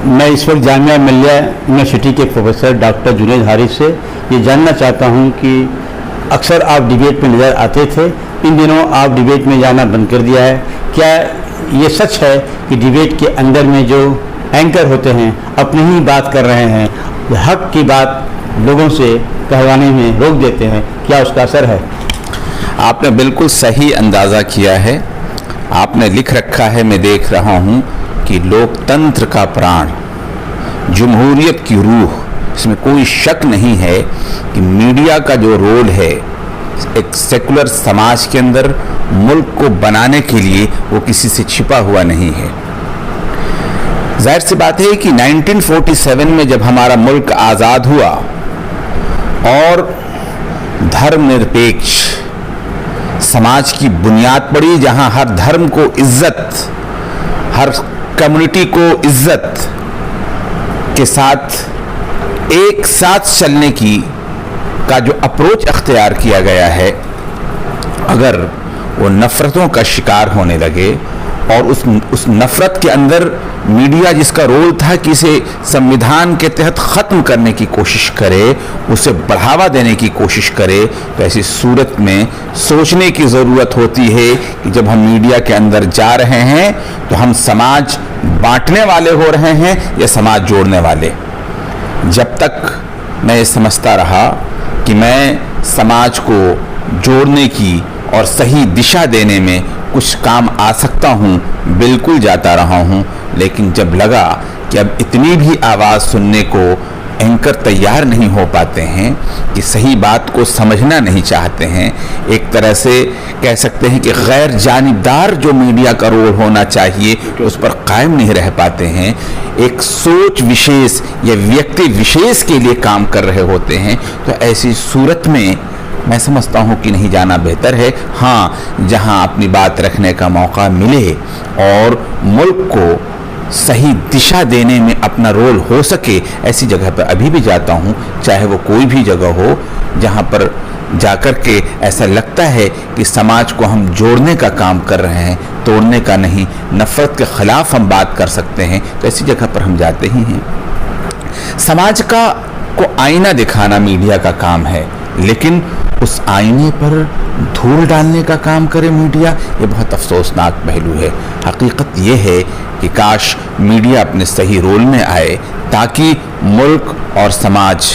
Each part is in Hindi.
मैं इस वक्त जामिया मिलिया यूनिवर्सिटी के प्रोफेसर डॉक्टर जुनैद हारिस से ये जानना चाहता हूँ कि अक्सर आप डिबेट में नज़र आते थे, इन दिनों आप डिबेट में जाना बंद कर दिया है। क्या ये सच है कि डिबेट के अंदर में जो एंकर होते हैं अपनी ही बात कर रहे हैं, हक की बात लोगों से कहवाने में रोक देते हैं, क्या उसका असर है? आपने बिल्कुल सही अंदाज़ा किया है। आपने लिख रखा है, मैं देख रहा हूँ कि लोकतंत्र का प्राण, जमहूरियत की रूह, इसमें कोई शक नहीं है कि मीडिया का जो रोल है एक सेकुलर समाज के अंदर मुल्क को बनाने के लिए वो किसी से छिपा हुआ नहीं है। जाहिर सी बात है कि 1947 में जब हमारा मुल्क आज़ाद हुआ और धर्मनिरपेक्ष समाज की बुनियाद पड़ी, जहां हर धर्म को इज्जत, हर कम्युनिटी को इज्जत के साथ एक साथ चलने की का जो अप्रोच अख्तियार किया गया है, अगर वो नफ़रतों का शिकार होने लगे और उस नफ़रत के अंदर मीडिया जिसका रोल था कि इसे संविधान के तहत ख़त्म करने की कोशिश करे, उसे बढ़ावा देने की कोशिश करे, तो ऐसी सूरत में सोचने की ज़रूरत होती है कि जब हम मीडिया के अंदर जा रहे हैं तो हम समाज बांटने वाले हो रहे हैं या समाज जोड़ने वाले। जब तक मैं ये समझता रहा कि मैं समाज को जोड़ने की और सही दिशा देने में कुछ काम आ सकता हूँ, बिल्कुल जाता रहा हूँ। लेकिन जब लगा कि अब इतनी भी आवाज़ सुनने को एंकर तैयार नहीं हो पाते हैं, कि सही बात को समझना नहीं चाहते हैं, एक तरह से कह सकते हैं कि गैर जानिबदार जो मीडिया का रोल होना चाहिए उस पर कायम नहीं रह पाते हैं, एक सोच विशेष या व्यक्ति विशेष के लिए काम कर रहे होते हैं, तो ऐसी सूरत में मैं समझता हूँ कि नहीं जाना बेहतर है। हाँ, जहाँ अपनी बात रखने का मौका मिले और मुल्क को सही दिशा देने में अपना रोल हो सके, ऐसी जगह पर अभी भी जाता हूँ, चाहे वो कोई भी जगह हो, जहाँ पर जाकर के ऐसा लगता है कि समाज को हम जोड़ने का काम कर रहे हैं, तोड़ने का नहीं, नफ़रत के ख़िलाफ़ हम बात कर सकते हैं, तो ऐसी जगह पर हम जाते ही हैं। समाज को आईना दिखाना मीडिया का काम है, लेकिन उस आईने पर धूल डालने का काम करे मीडिया, ये बहुत अफसोसनाक पहलू है। हकीकत ये है कि काश मीडिया अपने सही रोल में आए ताकि मुल्क और समाज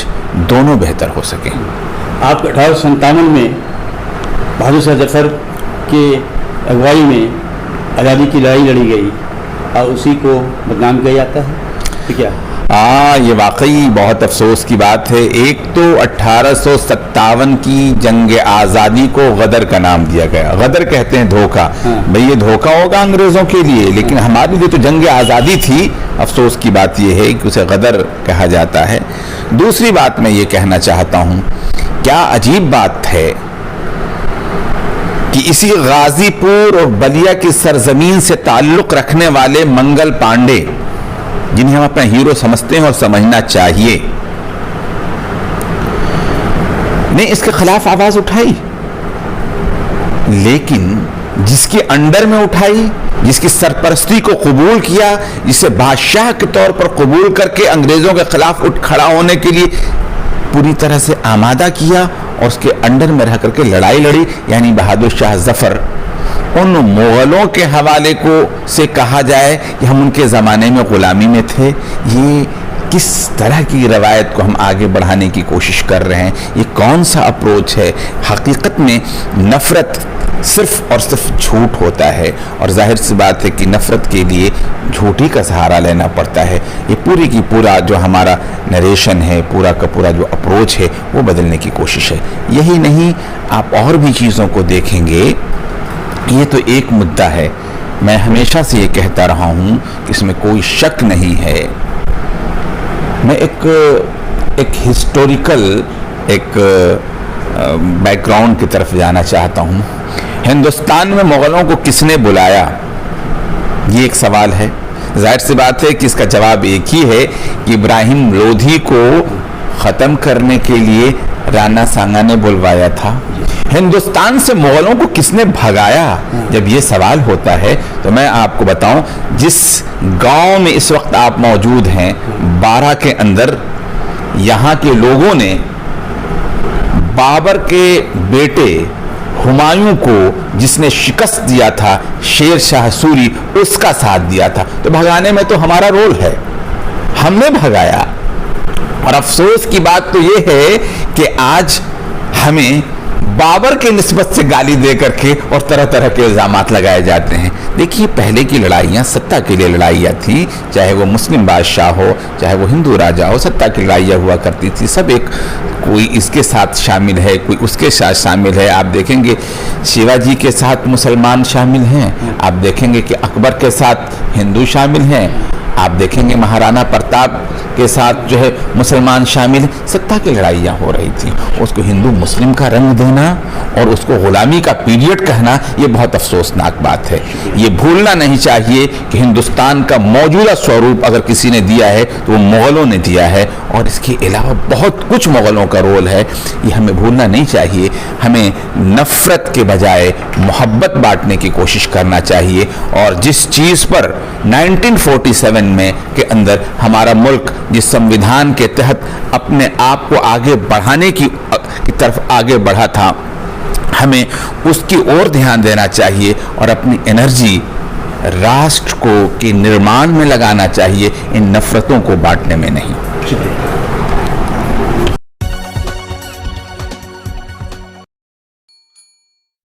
दोनों बेहतर हो सके। आप 1857 में बहादुर शाह जफर के अगुवाई में आज़ादी की लड़ाई लड़ी गई और उसी को बदनाम किया जाता है, तो क्या? ये वाकई बहुत अफसोस की बात है। एक तो 1857 की जंग आज़ादी को गदर का नाम दिया गया। गदर कहते हैं धोखा। भाई ये धोखा होगा अंग्रेज़ों के लिए, लेकिन हमारी लिए तो जंग आज़ादी थी। अफसोस की बात यह है कि उसे गदर कहा जाता है। दूसरी बात मैं ये कहना चाहता हूँ, क्या अजीब बात है कि इसी गाजीपुर और बलिया की सरजमीन से ताल्लुक़ रखने वाले मंगल पांडे, जिन्हें हम अपना हीरो समझते हैं और समझना चाहिए, ने इसके खिलाफ आवाज उठाई, लेकिन जिसके अंडर में उठाई, जिसकी सरपरस्ती को कबूल किया, जिसे बादशाह के तौर पर कबूल करके अंग्रेजों के खिलाफ उठ खड़ा होने के लिए पूरी तरह से आमादा किया और उसके अंडर में रह करके लड़ाई लड़ी, यानी बहादुर शाह जफर, उन मुग़लों के हवाले को से कहा जाए कि हम उनके ज़माने में ग़ुलामी में थे। ये किस तरह की रवायत को हम आगे बढ़ाने की कोशिश कर रहे हैं? ये कौन सा अप्रोच है? हकीकत में नफ़रत सिर्फ़ और सिर्फ झूठ होता है, और जाहिर सी बात है कि नफ़रत के लिए झूठ ही का सहारा लेना पड़ता है। ये पूरी की पूरा जो हमारा नरेशन है, पूरा का पूरा जो अप्रोच है, वो बदलने की कोशिश है। यही नहीं, आप और भी चीज़ों को देखेंगे। ये तो एक मुद्दा है, मैं हमेशा से ये कहता रहा हूँ कि इसमें कोई शक नहीं है। मैं एक हिस्टोरिकल बैकग्राउंड की तरफ जाना चाहता हूँ। हिंदुस्तान में मुग़लों को किसने बुलाया, ये एक सवाल है। जाहिर सी बात है कि इसका जवाब एक ही है कि इब्राहिम लोधी को ख़त्म करने के लिए राणा सांगा ने बुलवाया था। हिंदुस्तान से मुगलों को किसने भगाया, जब ये सवाल होता है तो मैं आपको बताऊं, जिस गांव में इस वक्त आप मौजूद हैं, बारा के अंदर, यहाँ के लोगों ने बाबर के बेटे हुमायूं को, जिसने शिकस्त दिया था शेर शाह सूरी, उसका साथ दिया था। तो भगाने में तो हमारा रोल है, हमने भगाया। और अफसोस की बात तो यह है कि आज हमें बाबर के निस्बत से गाली दे करके और तरह तरह के इल्जामात लगाए जाते हैं। देखिए, पहले की लड़ाइयाँ सत्ता के लिए लड़ाइयाँ थी, चाहे वो मुस्लिम बादशाह हो, चाहे वो हिंदू राजा हो, सत्ता की लड़ाइयाँ हुआ करती थी। सब एक, कोई इसके साथ शामिल है, कोई उसके साथ शामिल है। आप देखेंगे शिवाजी के साथ मुसलमान शामिल हैं, आप देखेंगे कि अकबर के साथ हिंदू शामिल हैं, आप देखेंगे महाराणा प्रताप के साथ जो है मुसलमान शामिल। सत्ता की लड़ाइयाँ हो रही थी, उसको हिंदू मुस्लिम का रंग देना और उसको गुलामी का पीरियड कहना, ये बहुत अफसोसनाक बात है। ये भूलना नहीं चाहिए कि हिंदुस्तान का मौजूदा स्वरूप अगर किसी ने दिया है तो वो मुगलों ने दिया है, और इसके अलावा बहुत कुछ मुगलों का रोल है, ये हमें भूलना नहीं चाहिए। हमें नफरत के बजाय मोहब्बत बांटने की कोशिश करना चाहिए। और जिस चीज़ पर 1947 में के अंदर हमारा मुल्क जिस संविधान के तहत अपने आप को आगे बढ़ाने की तरफ आगे बढ़ा था, हमें उसकी ओर ध्यान देना चाहिए और अपनी एनर्जी राष्ट्र को के निर्माण में लगाना चाहिए, इन नफरतों को बांटने में नहीं।